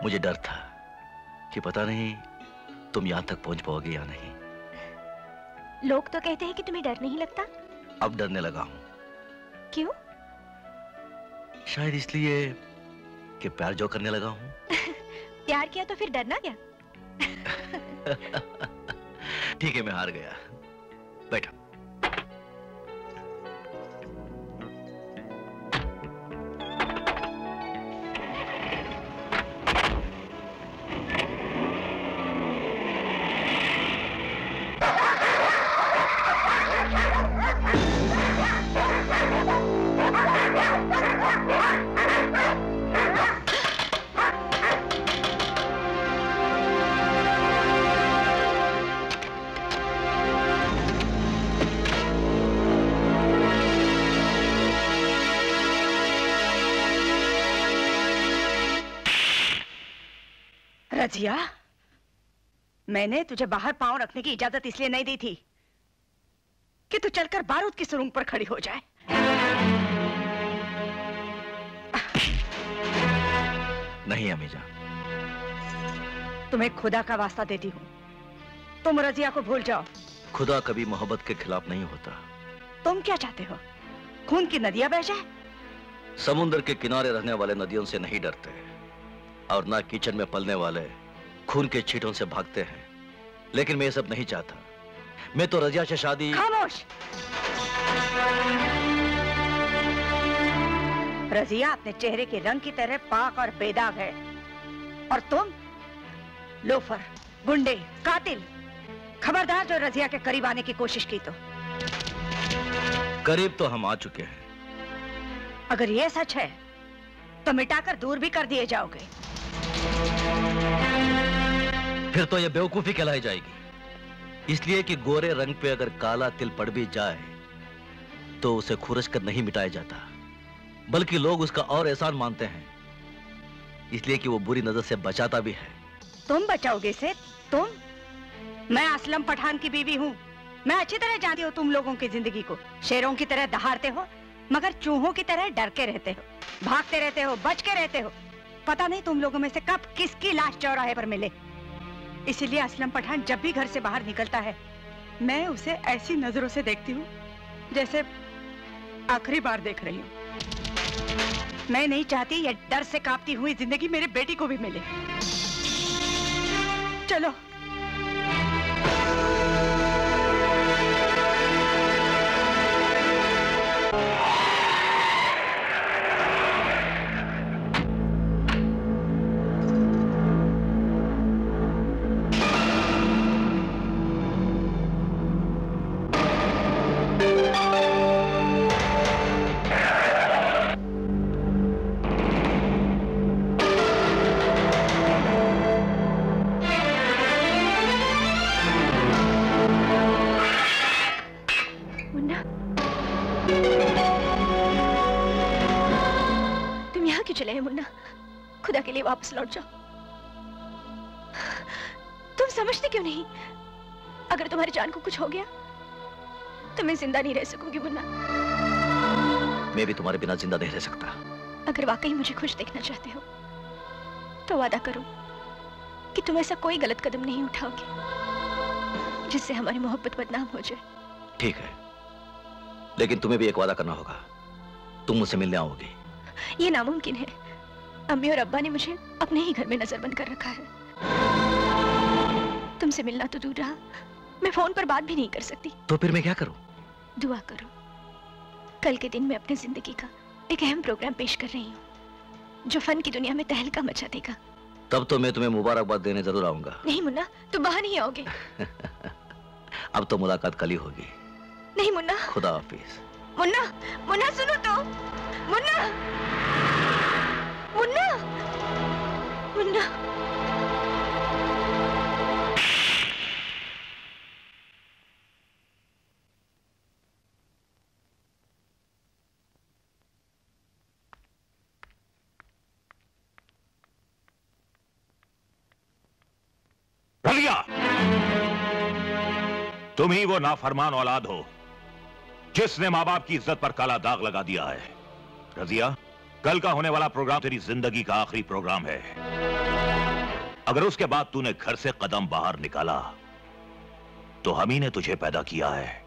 मुझे डर था कि पता नहीं तुम यहां तक पहुंच पाओगे या नहीं। लोग तो कहते हैं कि तुम्हें डर नहीं लगता। अब डरने लगा हूं। क्यों? शायद इसलिए कि प्यार जो करने लगा हूं। प्यार किया तो फिर डरना क्या? ठीक है, मैं हार गया। बैठो। रजिया, मैंने तुझे बाहर पांव रखने की इजाजत इसलिए नहीं दी थी कि तू चलकर बारूद की सुरंग पर खड़ी हो जाए। नहीं अमीजा, तुम्हें खुदा का वास्ता देती हूँ, तुम रजिया को भूल जाओ। खुदा कभी मोहब्बत के खिलाफ नहीं होता। तुम क्या चाहते हो? खून की नदियां बह जाए? समुद्र के किनारे रहने वाले नदियों से नहीं डरते और ना कीचड़ में पलने वाले खून के छींटों से भागते हैं। लेकिन मैं ये सब नहीं चाहता। मैं तो रजिया से शादी। खामोश! रजिया अपने चेहरे के रंग की तरह पाक और बेदाग है, और तुम लोफर, गुंडे, कातिल। खबरदार जो रजिया के करीब आने की कोशिश की तो। करीब तो हम आ चुके हैं। अगर ये सच है तो मिटाकर दूर भी कर दिए जाओगे। फिर तो ये बेवकूफी कहलाई जाएगी, इसलिए कि गोरे रंग पे अगर काला तिल पड़ भी जाए तो उसे खुरच कर नहीं मिटाया जाता, बल्कि लोग उसका और एहसान मानते हैं, इसलिए कि वो बुरी नजर से बचाता भी है। तुम बचाओगे इसे? तुम? मैं असलम पठान की बीवी हूँ। मैं अच्छी तरह जानती हूँ तुम लोगों की जिंदगी को। शेरों की तरह दहाड़ते हो, मगर चूहों की तरह डर के रहते हो, भागते रहते हो, बच के रहते हो। पता नहीं तुम लोगों में से कब किसकी लाश चौराहे पर मिले। इसीलिए असलम पठान जब भी घर से बाहर निकलता है, मैं उसे ऐसी नजरों से देखती हूँ जैसे आखिरी बार देख रही हूँ। मैं नहीं चाहती ये डर से कांपती हुई जिंदगी मेरी बेटी को भी मिले। चलो। वापस लौट जाओ। तुम समझते क्यों नहीं? अगर तुम्हारी जान को कुछ हो गया तो मैं जिंदा नहीं रह सकूंगी मुन्ना। मैं भी तुम्हारे बिना जिंदा नहीं रह सकता। अगर वाकई मुझे खुश देखना चाहते हो तो वादा करो कि तुम ऐसा कोई गलत कदम नहीं उठाओगे जिससे हमारी मोहब्बत बदनाम हो जाए। ठीक है, लेकिन तुम्हें भी एक वादा करना होगा। तुम मुझसे मिलने आओगी। ये नामुमकिन है। अम्मी और अब्बा ने मुझे अपने ही घर में नजरबंद कर रखा है। तुमसे मिलना तो दूर रहा, मैं फोन पर बात भी नहीं कर सकती। तो फिर मैं क्या करूं? दुआ करो। कल के दिन मैं अपनी जिंदगी का एक अहम प्रोग्राम पेश कर रही हूँ जो फन की दुनिया में तहलका मचा देगा। तब तो मैं तुम्हें मुबारकबाद देने जरूर आऊंगा। नहीं मुन्ना, तुम बाहर नहीं आओगे। अब तो मुलाकात कल ही होगी। नहीं मुन्ना। खुदा हाफिज। मुन्ना, मुन्ना सुनो तो। मुन्ना, मुन्ना, मुन्ना। रजिया, तुम ही वो नाफरमान औलाद हो जिसने माँ बाप की इज्जत पर काला दाग लगा दिया है। रजिया, कल का होने वाला प्रोग्राम तेरी जिंदगी का आखिरी प्रोग्राम है। अगर उसके बाद तूने घर से कदम बाहर निकाला तो हम ही ने तुझे पैदा किया है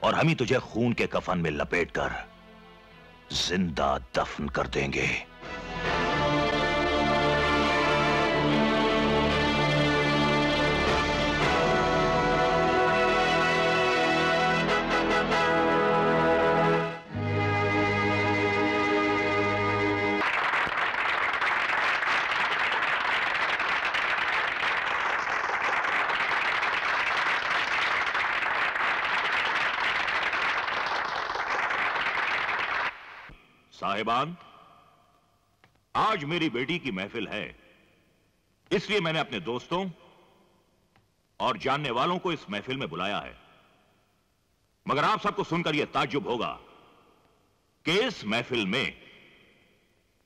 और हम ही तुझे खून के कफन में लपेटकर जिंदा दफन कर देंगे। साहिबान, आज मेरी बेटी की महफिल है, इसलिए मैंने अपने दोस्तों और जानने वालों को इस महफिल में बुलाया है। मगर आप सबको सुनकर यह ताज्जुब होगा कि इस महफिल में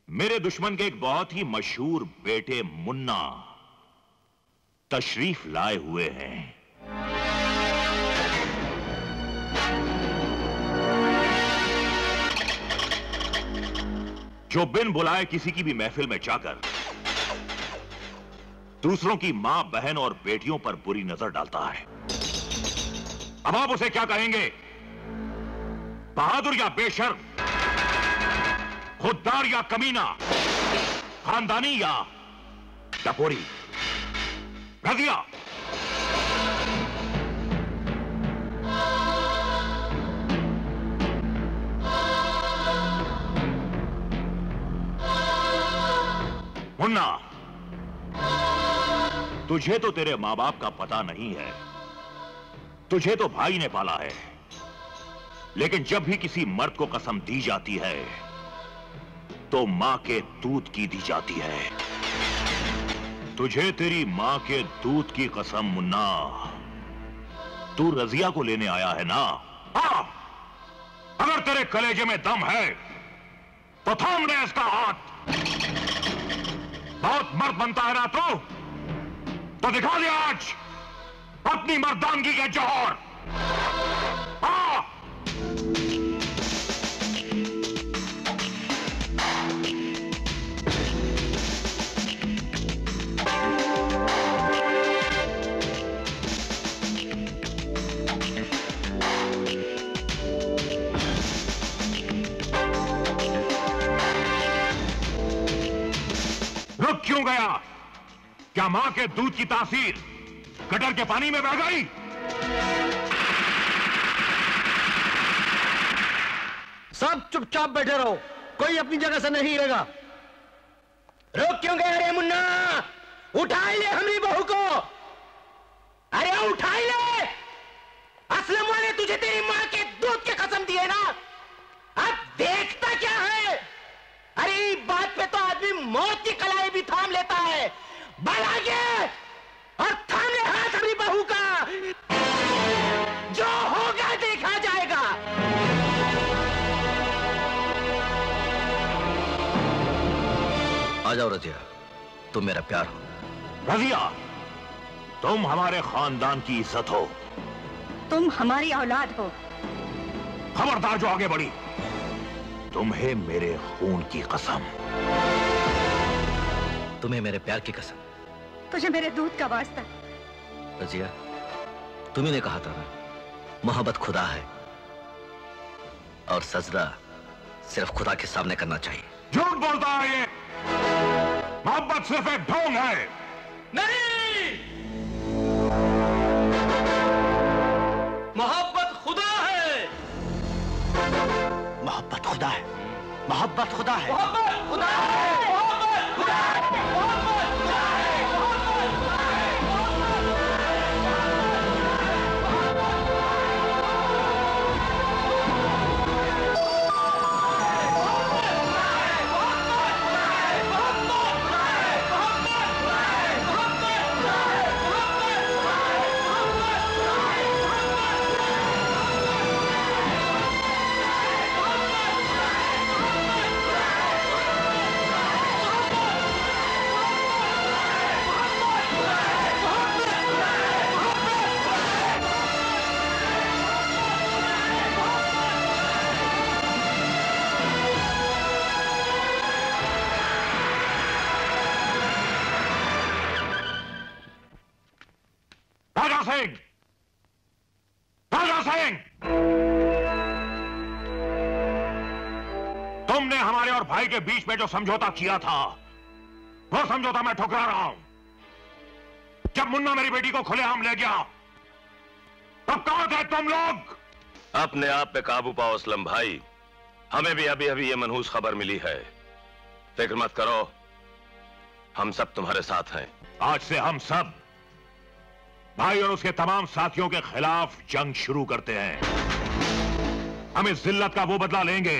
मेरे दुश्मन के एक बहुत ही मशहूर बेटे मुन्ना तशरीफ लाए हुए हैं। जो बिन बुलाए किसी की भी महफिल में जाकर दूसरों की मां, बहन और बेटियों पर बुरी नजर डालता है। अब आप उसे क्या कहेंगे? बहादुर या बेशर्म, खुददार या कमीना, खानदानी या टपोरी? रजिया, मुन्ना, तुझे तो तेरे मां बाप का पता नहीं है, तुझे तो भाई ने पाला है, लेकिन जब भी किसी मर्द को कसम दी जाती है तो मां के दूध की दी जाती है। तुझे तेरी मां के दूध की कसम मुन्ना, तू रजिया को लेने आया है ना? हाँ, अगर तेरे कलेजे में दम है तो थाम ले इसका हाथ। बहुत मर्द बनता है ना तो दिखा दे आज अपनी मर्दानगी के जौहर। हाँ, रुक क्यों गया? क्या मां के दूध की तासीर गटर के पानी में बह गई? सब चुपचाप बैठे रहो, कोई अपनी जगह से नहीं हिलेगा। रुक क्यों गए रे मुन्ना? उठा ले हमारी बहू को। अरे उठा ले। असलम वाले तुझे तेरी मां के दूध के कसम दिए ना, अब देखता क्या है? अरे बात पे तो आदमी मौत की कलाई भी थाम लेता है। बढ़ आगे और थाम ले हाथ हमारी बहू का, जो होगा देखा जाएगा। आ जाओ रजिया, तुम मेरा प्यार हो। रजिया, तुम हमारे खानदान की इज्जत हो, तुम हमारी औलाद हो। खबरदार जो आगे बढ़ी, तुम्हें मेरे खून की कसम। तुम्हें मेरे प्यार की कसम। तुझे मेरे दूध का वास्ता। रजिया, तुम्ही ने कहा था ना, मोहब्बत खुदा है और सजदा सिर्फ खुदा के सामने करना चाहिए। झूठ बोलता है ये, मोहब्बत सिर्फ एक ढोंग है। नहीं, मोहब्बत खुदा है। मोहब्बत खुदा है, मोहब्बत खुदा है, मोहब्बत खुदा है। सिंह, राजा सिंह, तुमने हमारे और भाई के बीच में जो समझौता किया था, वो समझौता मैं ठुकरा रहा हूं। जब मुन्ना मेरी बेटी को खुलेआम ले गया, तब कहां थे तुम लोग? अपने आप पे काबू पाओ असलम भाई, हमें भी अभी अभी ये मनहूस खबर मिली है। फिक्र मत करो, हम सब तुम्हारे साथ हैं। आज से हम सब भाई और उसके तमाम साथियों के खिलाफ जंग शुरू करते हैं। हम इस जिल्लत का वो बदला लेंगे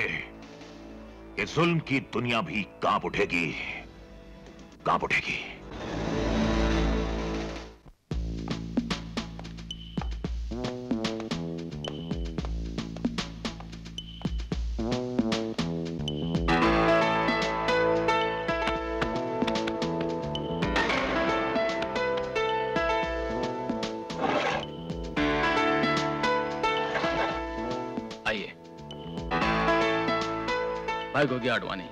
कि जुल्म की दुनिया भी कांप उठेगी, कांप उठेगी। भाई को क्या अडवाणी?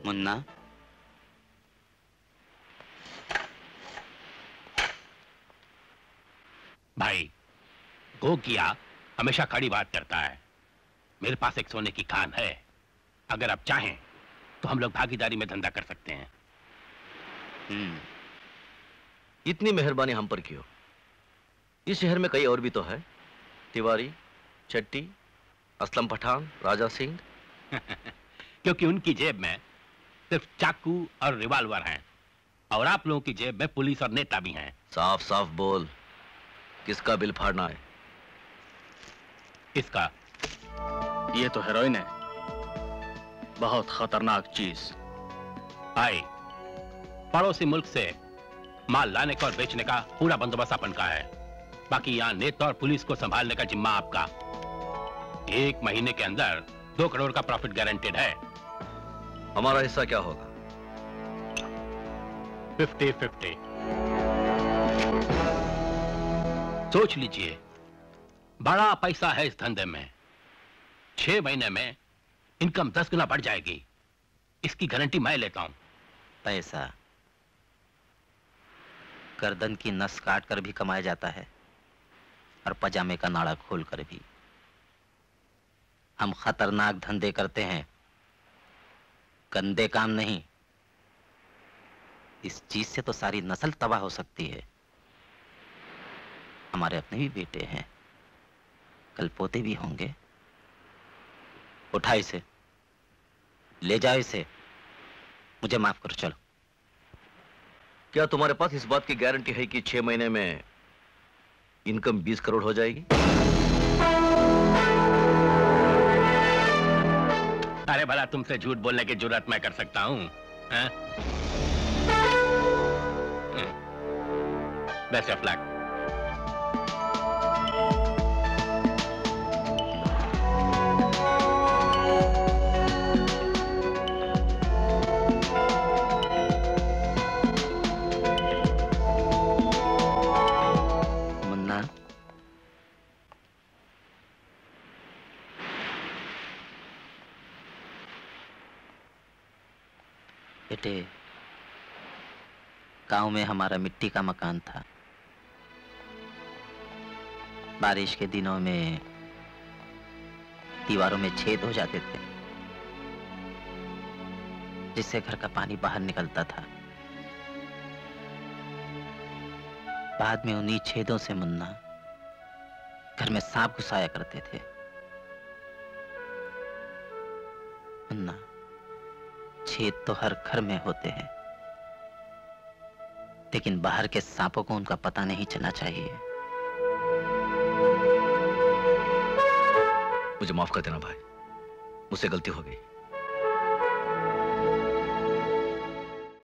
मुन्ना, भाई गो किया हमेशा कड़ी बात करता है। मेरे पास एक सोने की खान है, अगर आप चाहें तो हम लोग भागीदारी में धंधा कर सकते हैं। इतनी मेहरबानी हम पर क्यों? इस शहर में कई और भी तो है, तिवारी, चट्टी, असलम पठान, राजा सिंह। क्योंकि उनकी जेब में सिर्फ चाकू और रिवाल्वर हैं, और आप लोगों की जेब में पुलिस और नेता भी हैं। साफ साफ बोल, किसका बिल फाड़ना है? इसका। ये तो हेरोइन है, बहुत खतरनाक चीज। भाई, पड़ोसी मुल्क से माल लाने का और बेचने का पूरा बंदोबस्त अपन का है। बाकी यहाँ नेता और पुलिस को संभालने का जिम्मा आपका। 1 महीने के अंदर 2 करोड़ का प्रॉफिट गारंटेड है। हमारा हिस्सा क्या होगा? 50-50। सोच लीजिए, बड़ा पैसा है इस धंधे में। 6 महीने में इनकम 10 गुना बढ़ जाएगी, इसकी गारंटी मैं लेता हूं। पैसा गर्दन की नस काट कर भी कमाया जाता है, और पजामे का नाड़ा खोलकर भी। हम खतरनाक धंधे करते हैं, गंदे काम नहीं। इस चीज से तो सारी नस्ल तबाह हो सकती है। हमारे अपने भी बेटे हैं, कल पोते भी होंगे। उठा इसे, ले जाओ इसे, मुझे माफ करो, चलो। क्या तुम्हारे पास इस बात की गारंटी है कि 6 महीने में इनकम 20 करोड़ हो जाएगी? अरे भला तुमसे झूठ बोलने की जुर्रत मैं कर सकता हूं? Best of luck. बेटे, गांव में हमारा मिट्टी का मकान था। बारिश के दिनों में दीवारों में छेद हो जाते थे, जिससे घर का पानी बाहर निकलता था। बाद में उन्हीं छेदों से मुन्ना घर में सांप घुसाया करते थे। मुन्ना, छेद तो हर घर में होते हैं, लेकिन बाहर के सांपों को उनका पता नहीं चलना चाहिए। मुझे माफ कर देना भाई, मुझसे गलती हो गई।